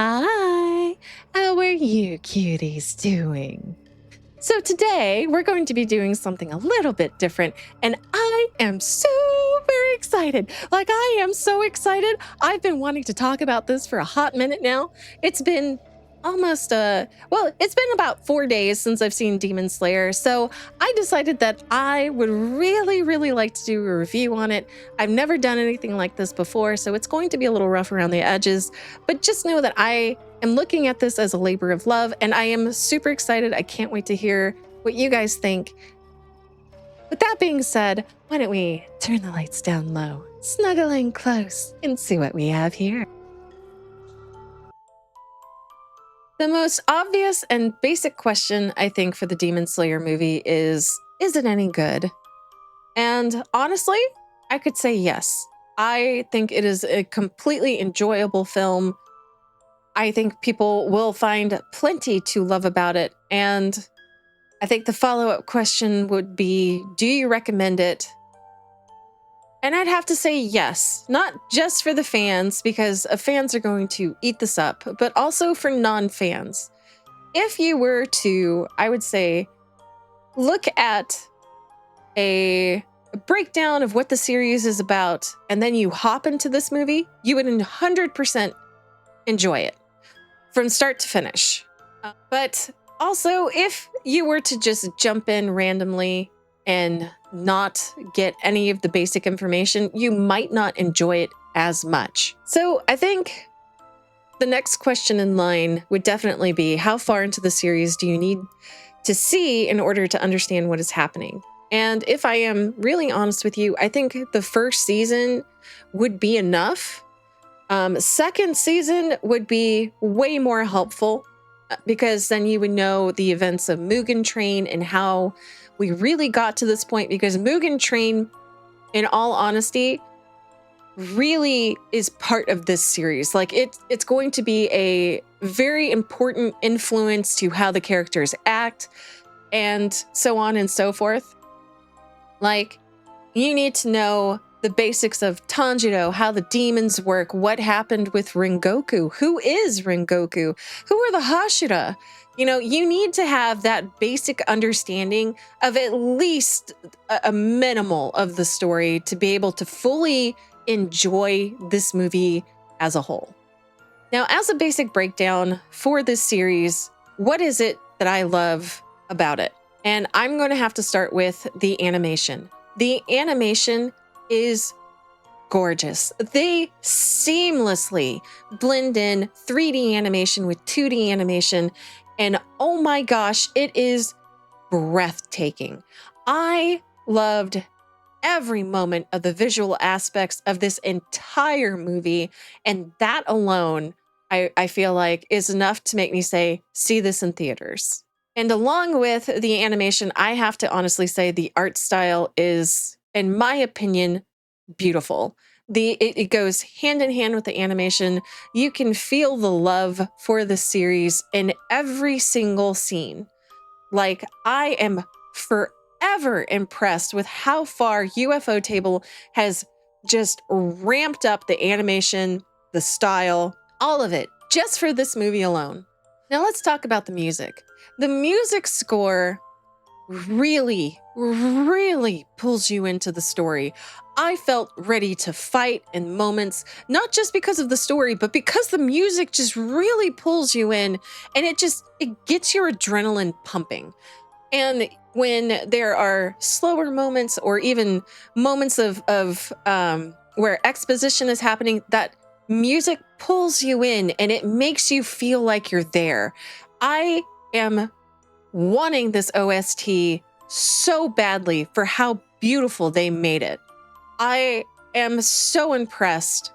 Hi, how are you cuties doing? So today we're going to be doing something a little bit different, and I am so very excited. Like, I am so excited. I've been wanting to talk about this for a hot minute now. It's been almost it's been about 4 days since I've seen Demon Slayer, so I decided that I would really like to do a review on it. I've never done anything like this before, so it's going to be a little rough around the edges, but just know that I am looking at this as a labor of love, and I am super excited. I can't wait to hear what you guys think. With that being said, why don't we turn the lights down low, snuggle in close, and see what we have here. The most obvious and basic question, I think, for the Demon Slayer movie is it any good? And honestly, I could say yes. I think it is a completely enjoyable film. I think people will find plenty to love about it. And I think the follow-up question would be, do you recommend it? And I'd have to say yes, not just for the fans, because fans are going to eat this up, but also for non-fans. If you were to, I would say, look at a breakdown of what the series is about, and then you hop into this movie, you would 100% enjoy it from start to finish. But also, if you were to just jump in randomly and not get any of the basic information, you might not enjoy it as much. So I think the next question in line would definitely be, how far into the series do you need to see in order to understand what is happening? And if I am really honest with you, I think the first season would be enough. Second season would be way more helpful, because then you would know the events of Mugen Train and how we really got to this point, because Mugen Train, in all honesty, really is part of this series. Like, it's going to be a very important influence to how the characters act and so on and so forth. Like, you need to know the basics of Tanjiro, how the demons work, what happened with Rengoku, who is Rengoku, who are the Hashira. You know, you need to have that basic understanding of at least a minimal of the story to be able to fully enjoy this movie as a whole. Now, as a basic breakdown for this series, what is it that I love about it? And I'm going to have to start with the animation. The animation is gorgeous. They seamlessly blend in 3D animation with 2D animation, and oh my gosh, it is breathtaking. I loved every moment of the visual aspects of this entire movie, and that alone, I feel like, is enough to make me say, see this in theaters. And along with the animation, I have to honestly say the art style is, in my opinion, beautiful. It goes hand in hand with the animation. You can feel the love for the series in every single scene. Like, I am forever impressed with how far UFO Table has just ramped up the animation, the style, all of it, just for this movie alone. Now let's talk about the music. The music score really pulls you into the story. I felt ready to fight in moments, not just because of the story, but because the music just really pulls you in, and it gets your adrenaline pumping. And when there are slower moments, or even moments of where exposition is happening, that music pulls you in and it makes you feel like you're there. I am wanting this OST so badly for how beautiful they made it. I am so impressed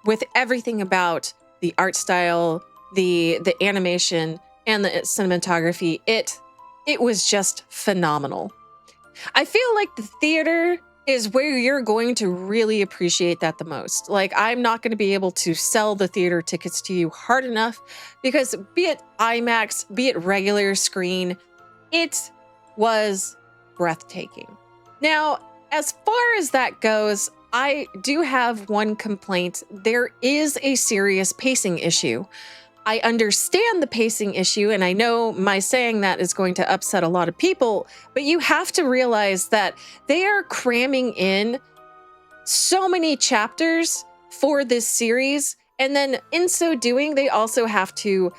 with everything about the art style, the animation, and the cinematography. It was just phenomenal. I feel like the theater is where you're going to really appreciate that the most. Like, I'm not going to be able to sell the theater tickets to you hard enough, because be it IMAX, be it regular screen, it was breathtaking. Now, as far as that goes, I do have one complaint. There is a serious pacing issue. I understand the pacing issue, and I know my saying that is going to upset a lot of people, but you have to realize that they are cramming in so many chapters for this series, and then in so doing, they also have to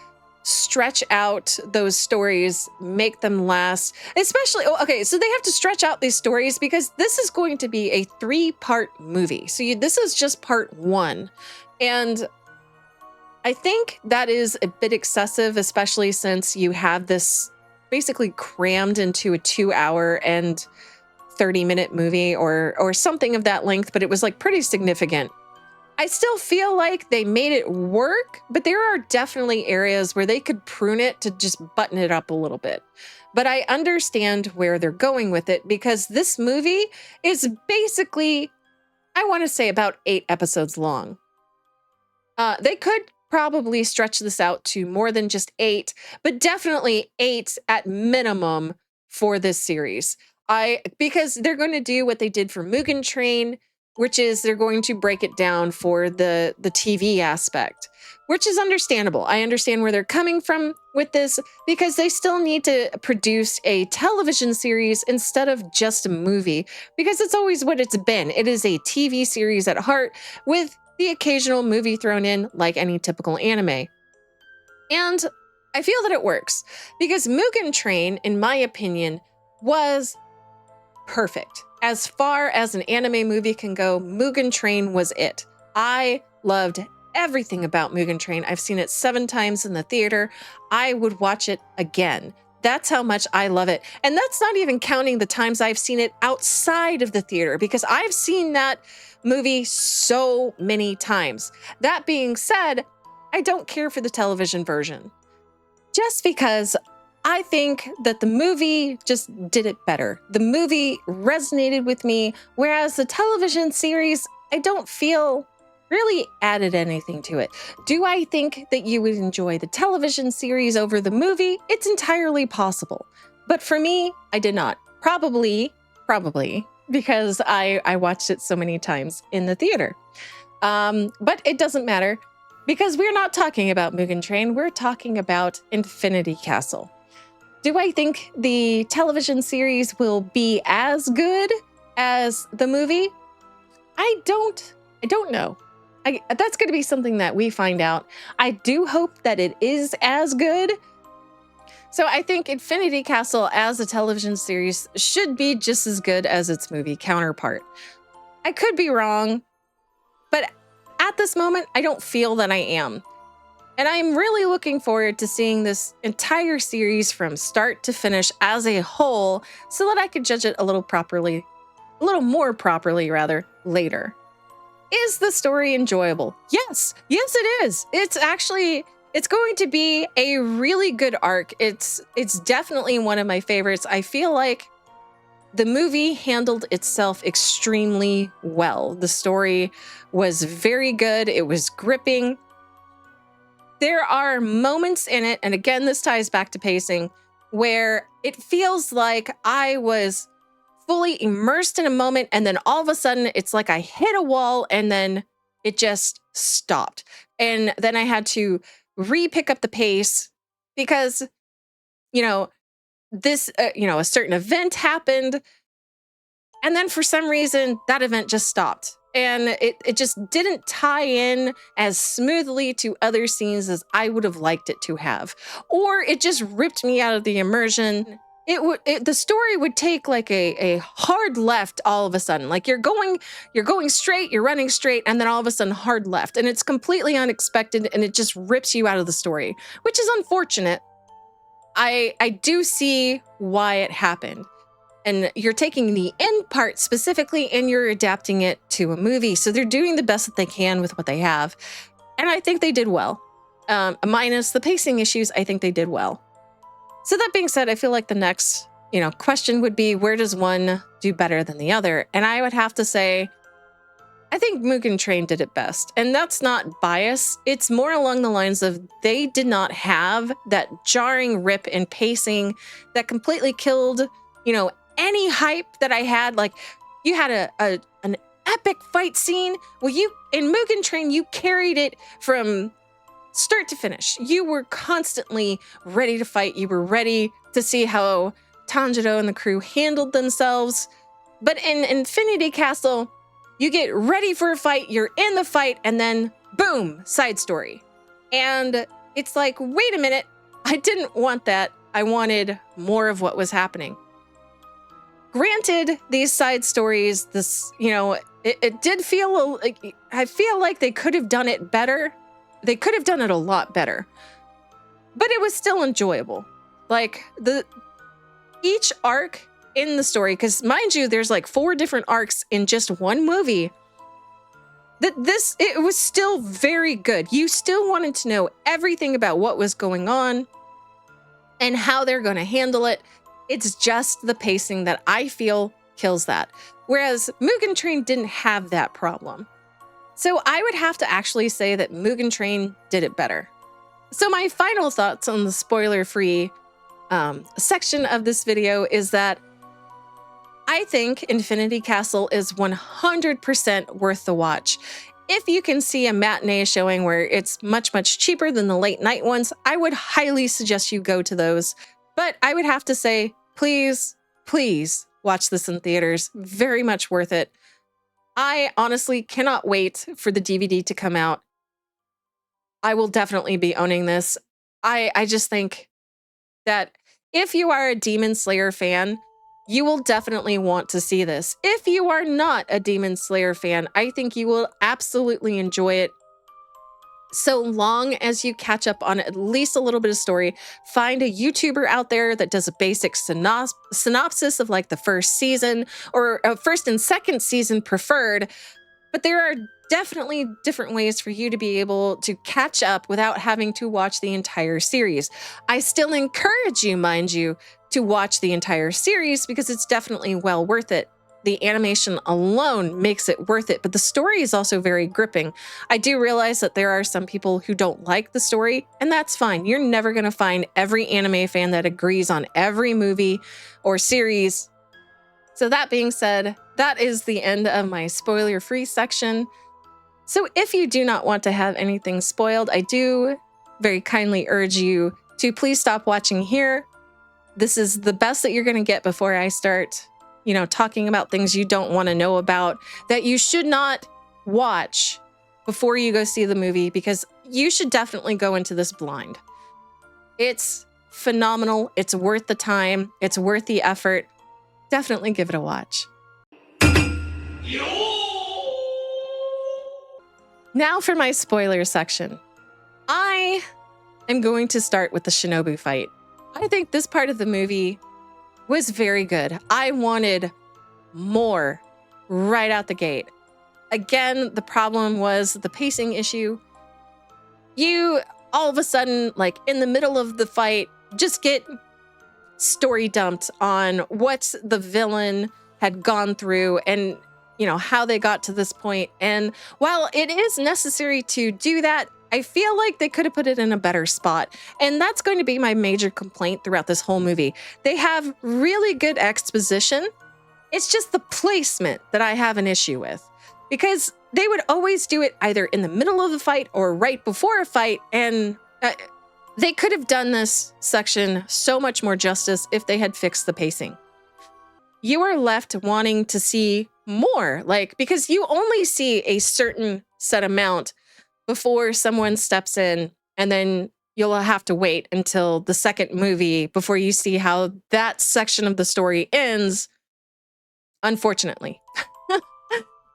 stretch out those stories, make them last. Especially, okay, so they have to stretch out these stories because this is going to be a 3-part movie. So this is just part 1. And I think that is a bit excessive, especially since you have this basically crammed into a 2-hour and 30-minute movie or something of that length, but it was like pretty significant. I still feel like they made it work, but there are definitely areas where they could prune it to just button it up a little bit. But I understand where they're going with it because this movie is basically, I want to say, about 8 episodes long. They could probably stretch this out to more than just 8, but definitely 8 at minimum for this series. Because they're going to do what they did for Mugen Train, which is they're going to break it down for the TV aspect, which is understandable. I understand where they're coming from with this because they still need to produce a television series instead of just a movie, because it's always what it's been. It is a TV series at heart with the occasional movie thrown in like any typical anime. And I feel that it works because Mugen Train, in my opinion, was perfect. As far as an anime movie can go, Mugen Train was it. I loved everything about Mugen Train. I've seen it 7 times in the theater. I would watch it again. That's how much I love it. And that's not even counting the times I've seen it outside of the theater, because I've seen that movie so many times. That being said, I don't care for the television version, just because I think that the movie just did it better. The movie resonated with me, whereas the television series, I don't feel really added anything to it. Do I think that you would enjoy the television series over the movie? It's entirely possible. But for me, I did not. Probably because I watched it so many times in the theater. But it doesn't matter, because we're not talking about Mugen Train. We're talking about Infinity Castle. Do I think the television series will be as good as the movie? I don't know. That's going to be something that we find out. I do hope that it is as good. So I think Infinity Castle as a television series should be just as good as its movie counterpart. I could be wrong, but at this moment, I don't feel that I am. And I'm really looking forward to seeing this entire series from start to finish as a whole, so that I could judge it a little more properly later. Is the story enjoyable? Yes, it is. It's going to be a really good arc. It's definitely one of my favorites. I feel like the movie handled itself extremely well. The story was very good. It was gripping. There are moments in it, and again, this ties back to pacing, where it feels like I was fully immersed in a moment, and then all of a sudden, it's like I hit a wall, and then it just stopped. And then I had to re-pick up the pace because, a certain event happened, and then for some reason, that event just stopped. And it just didn't tie in as smoothly to other scenes as I would have liked it to have. Or it just ripped me out of the immersion. The story would take like a hard left all of a sudden. Like you're going straight, you're running straight, and then all of a sudden hard left. And it's completely unexpected, and it just rips you out of the story, which is unfortunate. I do see why it happened. And you're taking the end part specifically and you're adapting it to a movie. So they're doing the best that they can with what they have. And I think they did well. Minus the pacing issues, I think they did well. So that being said, I feel like the next, question would be, where does one do better than the other? And I would have to say, I think Mugen Train did it best. And that's not bias. It's more along the lines of they did not have that jarring rip in pacing that completely killed, any hype that I had. Like, you had an epic fight scene. Well, in Mugen Train, you carried it from start to finish. You were constantly ready to fight. You were ready to see how Tanjiro and the crew handled themselves. But in Infinity Castle, you get ready for a fight, you're in the fight, and then boom, side story. And it's like, wait a minute, I didn't want that. I wanted more of what was happening. Granted, these side stories, this, it did feel, I feel like they could have done it better. They could have done it a lot better. But it was still enjoyable. Like, each arc in the story, because mind you, there's like 4 different arcs in just one movie. It was still very good. You still wanted to know everything about what was going on and how they're going to handle it. It's just the pacing that I feel kills that. Whereas Mugen Train didn't have that problem. So I would have to actually say that Mugen Train did it better. So my final thoughts on the spoiler-free section of this video is that I think Infinity Castle is 100% worth the watch. If you can see a matinee showing where it's much, much cheaper than the late night ones, I would highly suggest you go to those. But I would have to say, please, please watch this in theaters. Very much worth it. I honestly cannot wait for the DVD to come out. I will definitely be owning this. I just think that if you are a Demon Slayer fan, you will definitely want to see this. If you are not a Demon Slayer fan, I think you will absolutely enjoy it. So long as you catch up on at least a little bit of story, find a YouTuber out there that does a basic synopsis of like the first season, or first and second season preferred. But there are definitely different ways for you to be able to catch up without having to watch the entire series. I still encourage you, mind you, to watch the entire series because it's definitely well worth it. The animation alone makes it worth it, but the story is also very gripping. I do realize that there are some people who don't like the story, and that's fine. You're never going to find every anime fan that agrees on every movie or series. So that being said, that is the end of my spoiler-free section. So if you do not want to have anything spoiled, I do very kindly urge you to please stop watching here. This is the best that you're going to get before I start, talking about things you don't want to know about, that you should not watch before you go see the movie, because you should definitely go into this blind. It's phenomenal. It's worth the time. It's worth the effort. Definitely give it a watch. Now for my spoiler section. I am going to start with the Shinobu fight. I think this part of the movie was very good. I wanted more right out the gate. Again, the problem was the pacing issue. You, all of a sudden, like in the middle of the fight, just get story dumped on what the villain had gone through and how they got to this point. And while it is necessary to do that, I feel like they could have put it in a better spot. And that's going to be my major complaint throughout this whole movie. They have really good exposition. It's just the placement that I have an issue with, because they would always do it either in the middle of the fight or right before a fight. And they could have done this section so much more justice if they had fixed the pacing. You are left wanting to see more, because you only see a certain set amount before someone steps in, and then you'll have to wait until the second movie before you see how that section of the story ends, unfortunately.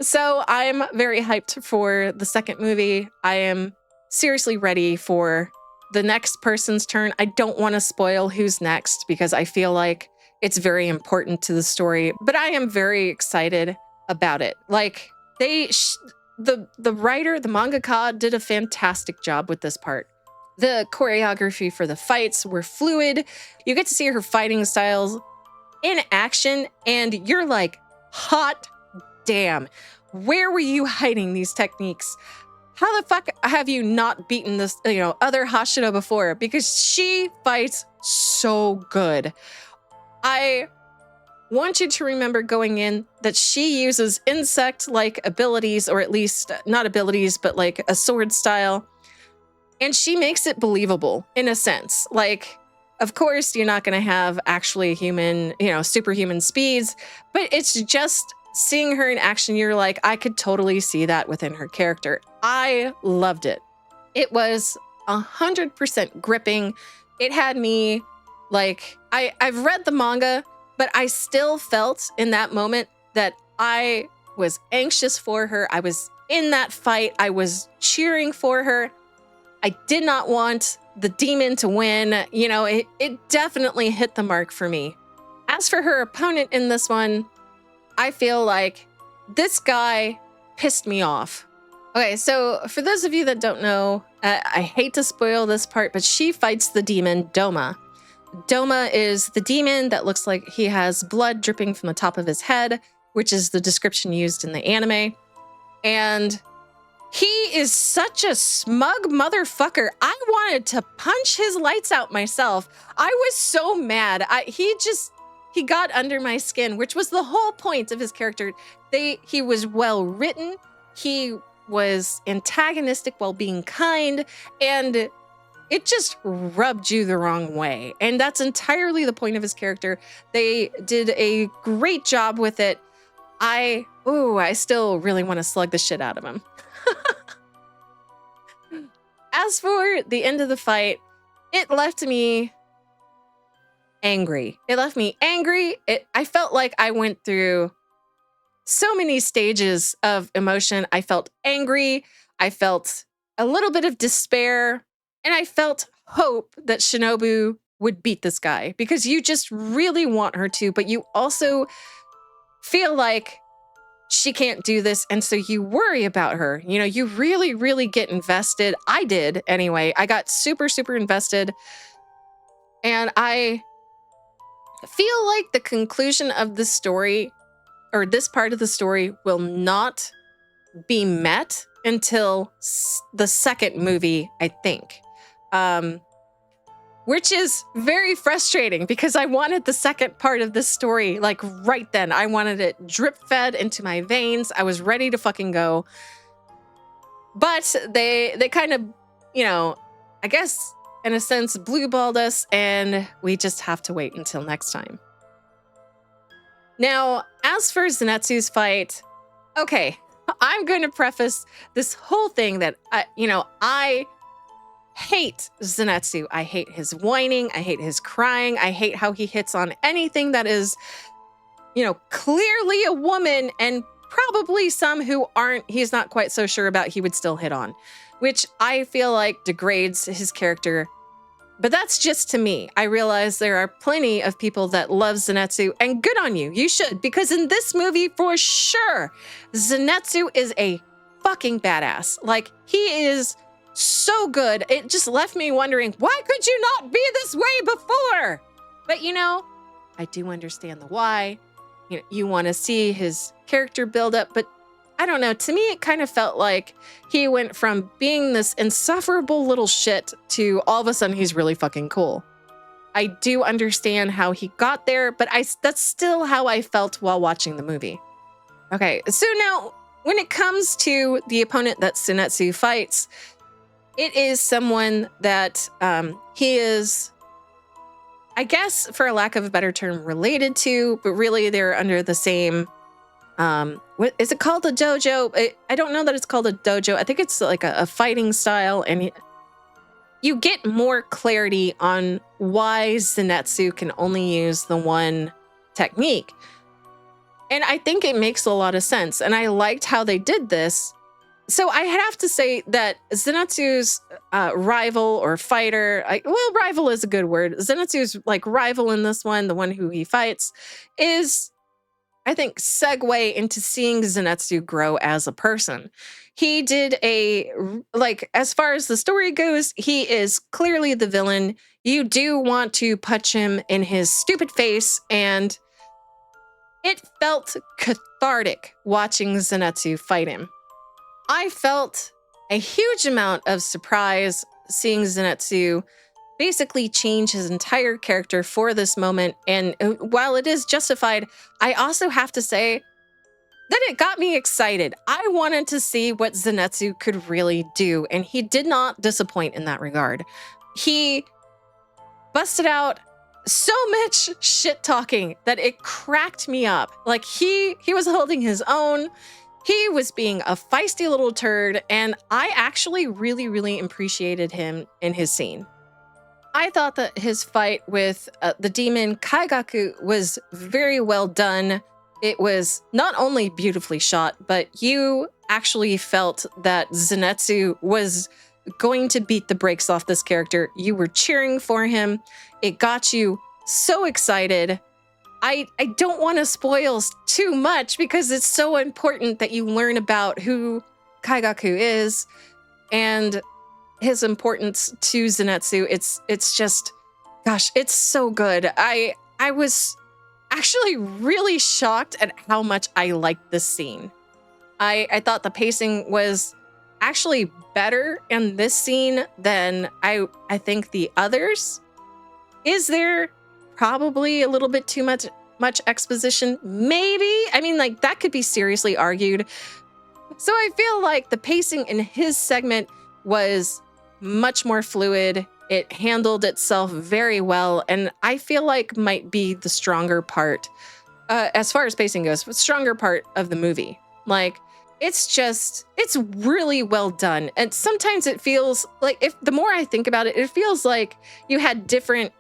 So I'm very hyped for the second movie. I am seriously ready for the next person's turn. I don't want to spoil who's next because I feel like it's very important to the story, but I am very excited about it. The writer, the mangaka, did a fantastic job with this part. The choreography for the fights were fluid. You get to see her fighting styles in action, and you're like, hot damn, where were you hiding these techniques? How the fuck have you not beaten this, other Hashira before? Because she fights so good. I want you to remember going in that she uses insect-like abilities, or at least not abilities, but like a sword style. And she makes it believable in a sense. Like, of course, you're not going to have actually human, superhuman speeds, but it's just seeing her in action. You're like, I could totally see that within her character. I loved it. It was 100% gripping. It had me like, I've read the manga, but I still felt in that moment that I was anxious for her. I was in that fight. I was cheering for her. I did not want the demon to win. It definitely hit the mark for me. As for her opponent in this one, I feel like this guy pissed me off. Okay, so for those of you that don't know, I hate to spoil this part, but she fights the demon Doma. Doma is the demon that looks like he has blood dripping from the top of his head, which is the description used in the anime. And he is such a smug motherfucker. I wanted to punch his lights out myself. I was so mad. He got under my skin, which was the whole point of his character. He was well written. He was antagonistic while being kind, and it just rubbed you the wrong way. And that's entirely the point of his character. They did a great job with it. I still really want to slug the shit out of him. As for the end of the fight, it left me angry. I felt like I went through so many stages of emotion. I felt angry. I felt a little bit of despair. And I felt hope that Shinobu would beat this guy, because you just really want her to, but you also feel like she can't do this. And so you worry about her. You really, really get invested. I did anyway. I got super, super invested. And I feel like the conclusion of the story, or this part of the story, will not be met until the second movie, I think. Which is very frustrating, because I wanted the second part of this story like right then. I wanted it drip fed into my veins. I was ready to fucking go. But they kind of, I guess in a sense blue-balled us, and we just have to wait until next time. Now, as for Zenitsu's fight, okay, I'm going to preface this whole thing that I hate Zenitsu. I hate his whining. I hate his crying. I hate how he hits on anything that is, clearly a woman, and probably some who he's not quite so sure about, he would still hit on, which I feel like degrades his character. But that's just to me. I realize there are plenty of people that love Zenitsu, and good on you. You should, because in this movie, for sure, Zenitsu is a fucking badass. Like, he is so good. It just left me wondering, why could you not be this way before? But I do understand the why. You want to see his character build up, but I don't know. To me, it kind of felt like he went from being this insufferable little shit to all of a sudden he's really fucking cool. I do understand how he got there, but that's still how I felt while watching the movie. Okay, so now when it comes to the opponent that Zenitsu fights, it is someone that he is, I guess, for a lack of a better term, related to, but really they're under the same, what is it called, a dojo? I don't know that it's called a dojo. I think it's like a fighting style, and you get more clarity on why Zenitsu can only use the one technique. And I think it makes a lot of sense, and I liked how they did this. So I have to say that Zenitsu's rival or fighter, rival is a good word. Zenitsu's rival in this one, the one who he fights, is, I think, segue into seeing Zenitsu grow as a person. He did as far as the story goes, he is clearly the villain. You do want to punch him in his stupid face, and it felt cathartic watching Zenitsu fight him. I felt a huge amount of surprise seeing Zenitsu basically change his entire character for this moment. And while it is justified, I also have to say, then it got me excited. I wanted to see what Zenitsu could really do, and he did not disappoint in that regard. He busted out so much shit talking that it cracked me up. Like he was holding his own. He was being a feisty little turd, and I actually really, really appreciated him in his scene. I thought that his fight with the demon Kaigaku was very well done. It was not only beautifully shot, but you actually felt that Zenitsu was going to beat the brakes off this character. You were cheering for him. It got you so excited. I don't want to spoil too much because it's so important that you learn about who Kaigaku is and his importance to Zenitsu. It's just, gosh, it's so good. I was actually really shocked at how much I liked this scene. I thought the pacing was actually better in this scene than I think the others. Is there probably a little bit too much exposition? Maybe. I mean, like, that could be seriously argued. So I feel like the pacing in his segment was much more fluid. It handled itself very well, and I feel like might be the stronger part, as far as pacing goes, the stronger part of the movie. Like, it's really well done. And sometimes it feels like, the more I think about it, it feels like you had different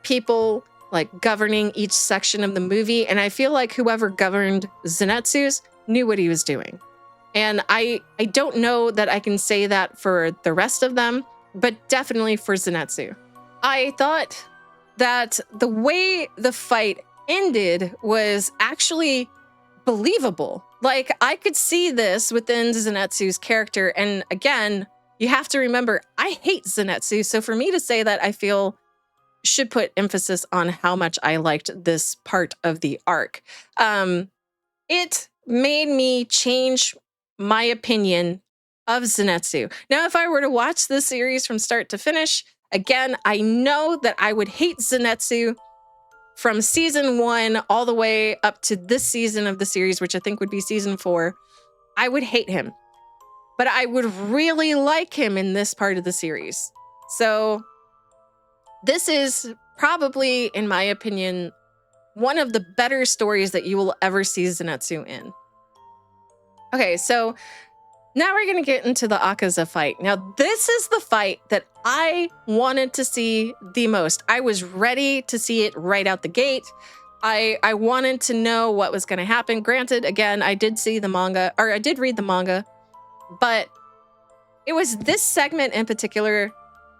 people like governing each section of the movie. And I feel like whoever governed Zenitsu's knew what he was doing. And I don't know that I can say that for the rest of them, but definitely for Zenitsu. I thought that the way the fight ended was actually believable. Like, I could see this within Zenitsu's character. And again, you have to remember, I hate Zenitsu. So for me to say that, I feel should put emphasis on how much I liked this part of the arc. It made me change my opinion of Zenitsu. Now, if I were to watch this series from start to finish, again, I know that I would hate Zenitsu from season 1 all the way up to this season of the series, which I think would be season 4. I would hate him, but I would really like him in this part of the series. So this is probably, in my opinion, one of the better stories that you will ever see Zenitsu in. Okay, so now we're going to get into the Akaza fight. Now, this is the fight that I wanted to see the most. I was ready to see it right out the gate. I wanted to know what was going to happen. Granted, again, I did read the manga, but it was this segment in particular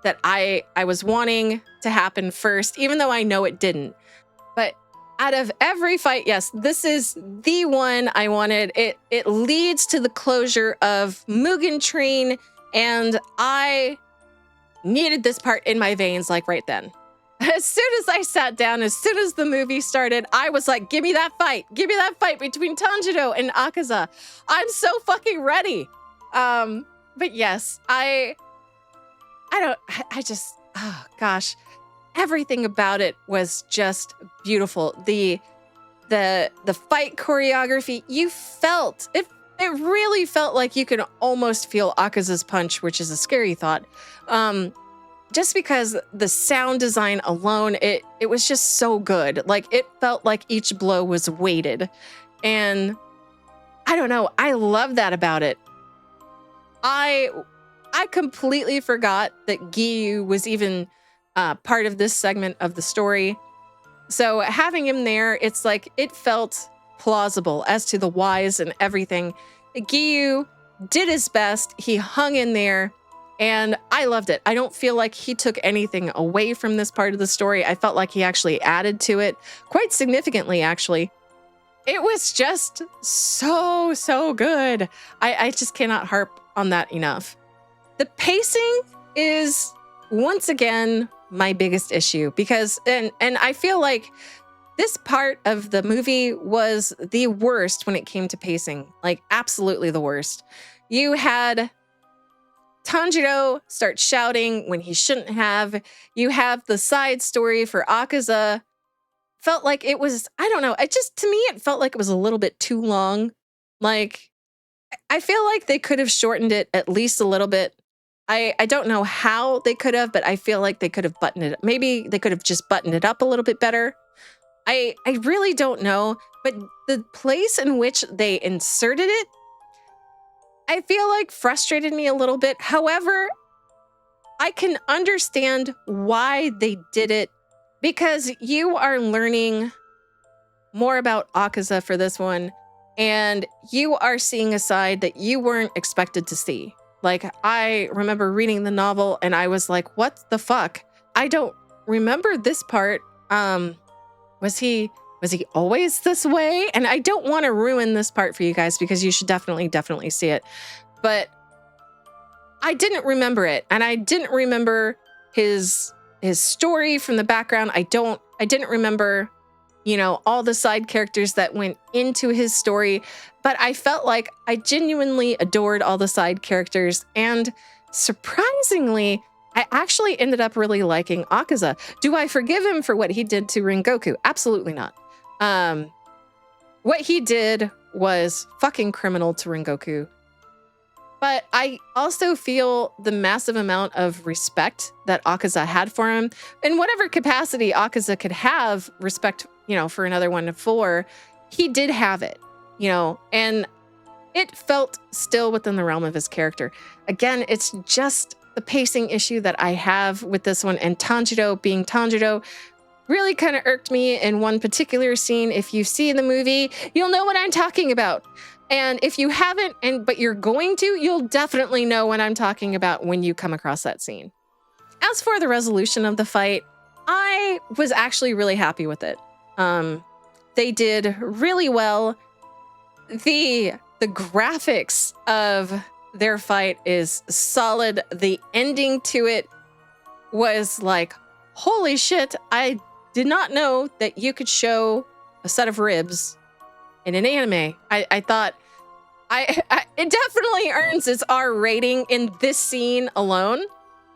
that I was wanting to happen first, even though I know it didn't. But out of every fight, yes, this is the one I wanted. It leads to the closure of Mugen Train, and I needed this part in my veins, like right then. As soon as I sat down, as soon as the movie started, I was like, give me that fight. Give me that fight between Tanjiro and Akaza. I'm so fucking ready. But yes, oh gosh, everything about it was just beautiful. The fight choreography, you felt it. It really felt like you could almost feel Akaza's punch, which is a scary thought. Just because the sound design alone, it was just so good. Like, it felt like each blow was weighted, and I don't know. I love that about it. I completely forgot that Giyu was even part of this segment of the story. So having him there, it's like, it felt plausible as to the whys and everything. Giyu did his best. He hung in there, and I loved it. I don't feel like he took anything away from this part of the story. I felt like he actually added to it quite significantly, actually. It was just so good. I just cannot harp on that enough. The pacing is, once again, my biggest issue, because, and I feel like this part of the movie was the worst when it came to pacing, like absolutely the worst. You had Tanjiro start shouting when he shouldn't have. You have the side story for Akaza. Felt like it was, I don't know, to me, it felt like it was a little bit too long. Like, I feel like they could have shortened it at least a little bit. I don't know how they could have, but I feel like they could have buttoned it. Maybe they could have just buttoned it up a little bit better. I really don't know, but the place in which they inserted it, I feel like frustrated me a little bit. However, I can understand why they did it because you are learning more about Akaza for this one, and you are seeing a side that you weren't expected to see. Like, I remember reading the novel and I was like, what the fuck? I don't remember this part. Was he always this way? And I don't want to ruin this part for you guys because you should definitely see it. But I didn't remember it, and I didn't remember his story from the background. I didn't remember, you know, all the side characters that went into his story, but I felt like I genuinely adored all the side characters, and surprisingly, I actually ended up really liking Akaza. Do I forgive him for what he did to Rengoku? Absolutely not. What he did was fucking criminal to Rengoku. But I also feel the massive amount of respect that Akaza had for him. In whatever capacity Akaza could have respect, you know, for another 1 to 4, he did have it, you know, and it felt still within the realm of his character. Again, it's just the pacing issue that I have with this one, and Tanjiro being Tanjiro really kind of irked me in one particular scene. If you see the movie, you'll know what I'm talking about. And if you haven't, but you're going to, you'll definitely know what I'm talking about when you come across that scene. As for the resolution of the fight, I was actually really happy with it. They did really well. The graphics of their fight is solid. The ending to it was like, holy shit, I did not know that you could show a set of ribs in an anime. I thought it definitely earns its R rating in this scene alone.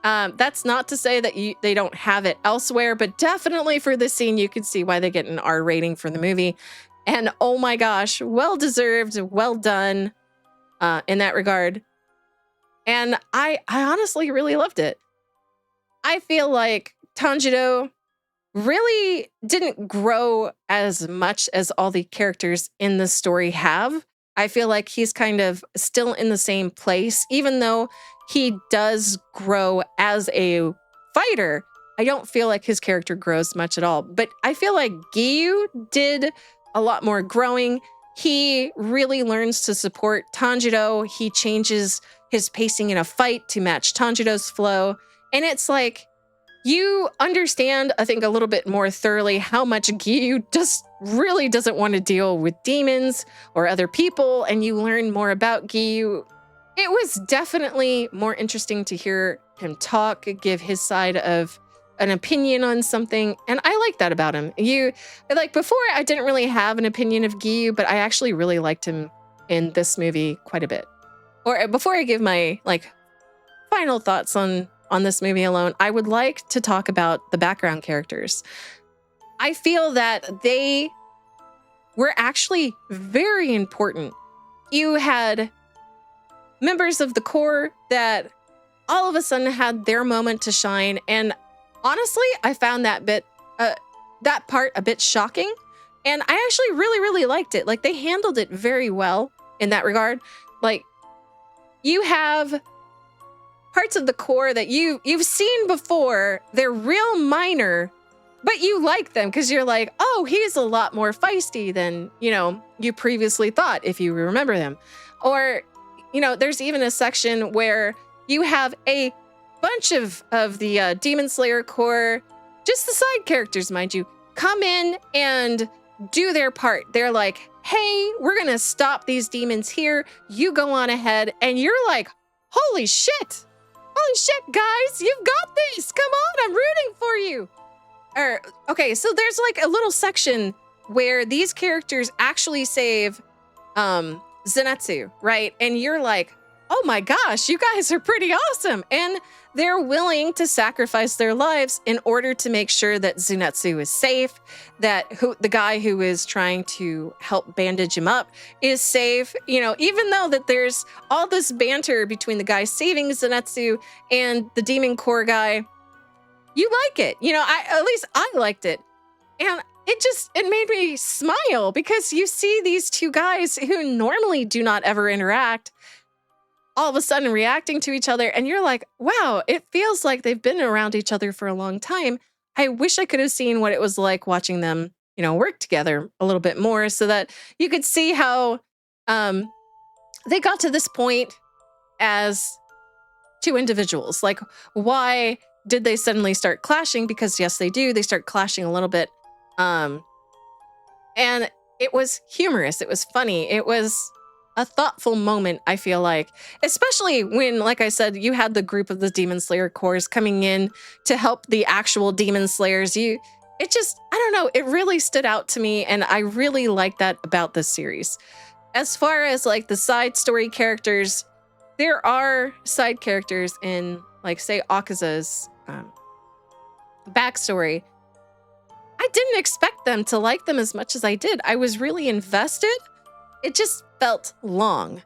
That's not to say that they don't have it elsewhere, but definitely for this scene, you can see why they get an R rating for the movie. And oh my gosh, well deserved, well done in that regard. And I honestly really loved it. I feel like Tanjiro really didn't grow as much as all the characters in the story have. I feel like he's kind of still in the same place, even though he does grow as a fighter. I don't feel like his character grows much at all, but I feel like Giyu did a lot more growing. He really learns to support Tanjiro. He changes his pacing in a fight to match Tanjiro's flow. And it's like, you understand, I think, a little bit more thoroughly how much Giyu just really doesn't want to deal with demons or other people, and you learn more about Giyu. It was definitely more interesting to hear him talk, give his side of an opinion on something, and I like that about him. Before, I didn't really have an opinion of Giyu, but I actually really liked him in this movie quite a bit. Or before I give my final thoughts on this movie alone, I would like to talk about the background characters. I feel that they were actually very important. You had members of the core that all of a sudden had their moment to shine, and honestly, I found that part a bit shocking, and I actually really liked it. Like, they handled it very well in that regard. Like, you have parts of the core that you've seen before. They're real minor, but you like them because you're like, oh, he's a lot more feisty than, you previously thought, if you remember them. Or, there's even a section where you have a bunch of the Demon Slayer core, just the side characters, mind you, come in and do their part. They're like, hey, we're going to stop these demons here. You go on ahead. And you're like, holy shit. Holy shit, guys, you've got this. Come on, I'm rooting for you. Okay, so there's like a little section where these characters actually save Zenitsu, right? And you're like, oh my gosh, you guys are pretty awesome. And they're willing to sacrifice their lives in order to make sure that Tsunetsu is safe, that the guy who is trying to help bandage him up is safe. You know, even though that there's all this banter between the guy saving Tsunetsu and the Demon Core guy, you like it. You know, at least I liked it. And it made me smile because you see these two guys who normally do not ever interact all of a sudden reacting to each other, and you're like, wow, it feels like they've been around each other for a long time. I wish I could have seen what it was like watching them, you know, work together a little bit more so that you could see how they got to this point as two individuals. Like, why did they suddenly start clashing? Because yes, they do. They start clashing a little bit. And it was humorous. It was funny. It was a thoughtful moment, I feel like, especially when, like I said, you had the group of the Demon Slayer cores coming in to help the actual Demon Slayers. I don't know, it really stood out to me, and I really like that about this series. As far as like the side story characters, there are side characters in, like, say, Akaza's backstory. I didn't expect them to like them as much as I did. I was really invested. It just felt long.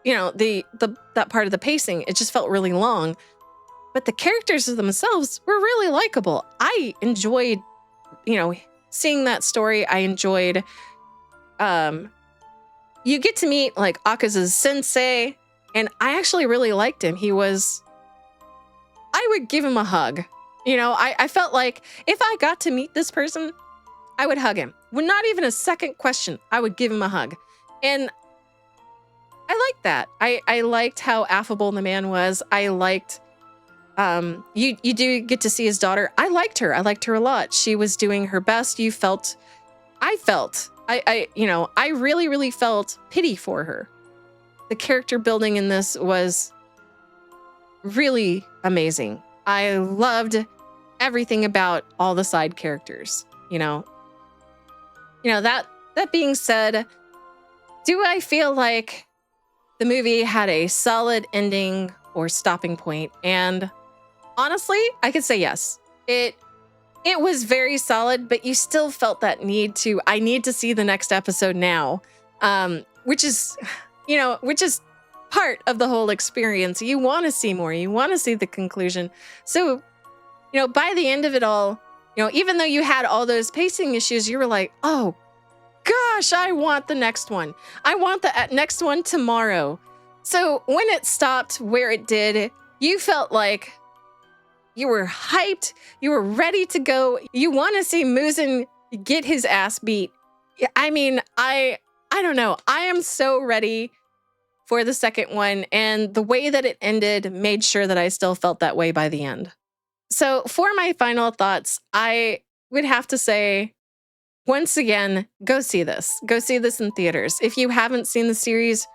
You know, that part of the pacing, it just felt really long. But the characters themselves were really likable. I enjoyed, you know, seeing that story. I enjoyed, you get to meet like Akaza's sensei, and I actually really liked him. I would give him a hug. You know, I felt like if I got to meet this person, I would hug him. With not even a second question, I would give him a hug. And I liked that. I liked how affable the man was. I liked, you do get to see his daughter. I liked her. I liked her a lot. She was doing her best. I really, really felt pity for her. The character building in this was really amazing. I loved everything about all the side characters, you know. That being said, do I feel like the movie had a solid ending or stopping point? And honestly, I could say yes. It was very solid, but you still felt that I need to see the next episode now, which is part of the whole experience. You want to see more. You want to see the conclusion. So, by the end of it all, even though you had all those pacing issues, you were like, oh, gosh, I want the next one. I want the next one tomorrow. So when it stopped where it did, you felt like you were hyped. You were ready to go. You want to see Muzan get his ass beat. I mean, I don't know. I am so ready for the second one. And the way that it ended made sure that I still felt that way by the end. So for my final thoughts, I would have to say, once again, go see this. Go see this in theaters. If you haven't seen the series,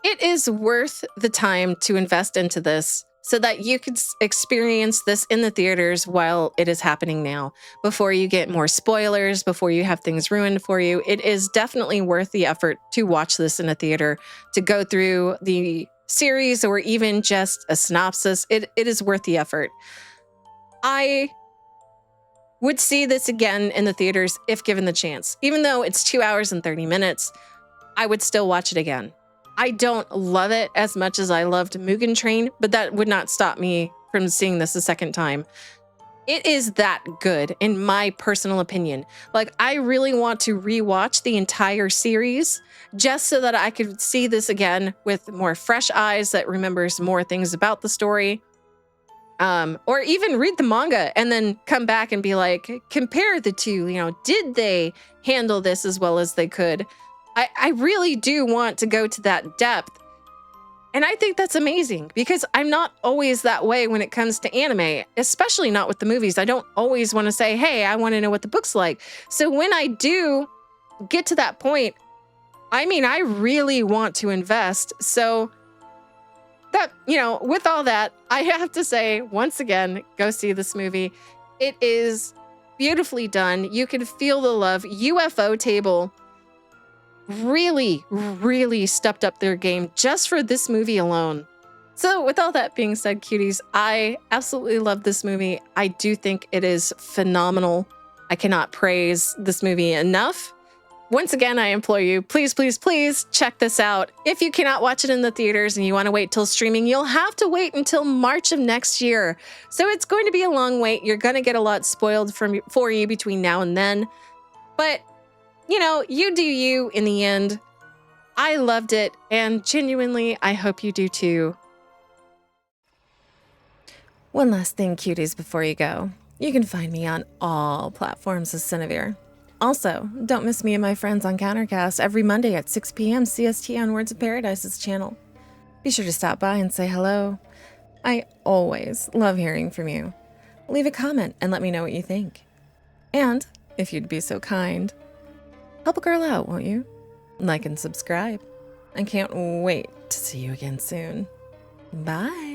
it is worth the time to invest into this so that you could experience this in the theaters while it is happening now, before you get more spoilers, before you have things ruined for you. It is definitely worth the effort to watch this in a theater, to go through the series or even just a synopsis. It is worth the effort. I would see this again in the theaters if given the chance. Even though it's 2 hours and 30 minutes, I would still watch it again. I don't love it as much as I loved Mugen Train, but that would not stop me from seeing this a second time. It is that good, in my personal opinion. Like, I really want to rewatch the entire series just so that I could see this again with more fresh eyes that remembers more things about the story. Or even read the manga and then come back and be like, compare the two, did they handle this as well as they could? I really do want to go to that depth. And I think that's amazing because I'm not always that way when it comes to anime, especially not with the movies. I don't always want to say, hey, I want to know what the book's like. So when I do get to that point, I really want to invest. So that, with all that, I have to say, once again, go see this movie. It is beautifully done. You can feel the love. UFO Table really, really stepped up their game just for this movie alone. So with all that being said, cuties, I absolutely love this movie. I do think it is phenomenal. I cannot praise this movie enough. Once again, I implore you, please, please, please check this out. If you cannot watch it in the theaters and you want to wait till streaming, you'll have to wait until March of next year. So it's going to be a long wait. You're going to get a lot spoiled for you between now and then. But, you know, you do you in the end. I loved it, and genuinely, I hope you do too. One last thing, cuties, before you go. You can find me on all platforms as Siniviere. Also, don't miss me and my friends on Countercast every Monday at 6 p.m. CST on Words of Paradise's channel. Be sure to stop by and say hello. I always love hearing from you. Leave a comment and let me know what you think. And, if you'd be so kind, help a girl out, won't you? Like and subscribe. I can't wait to see you again soon. Bye.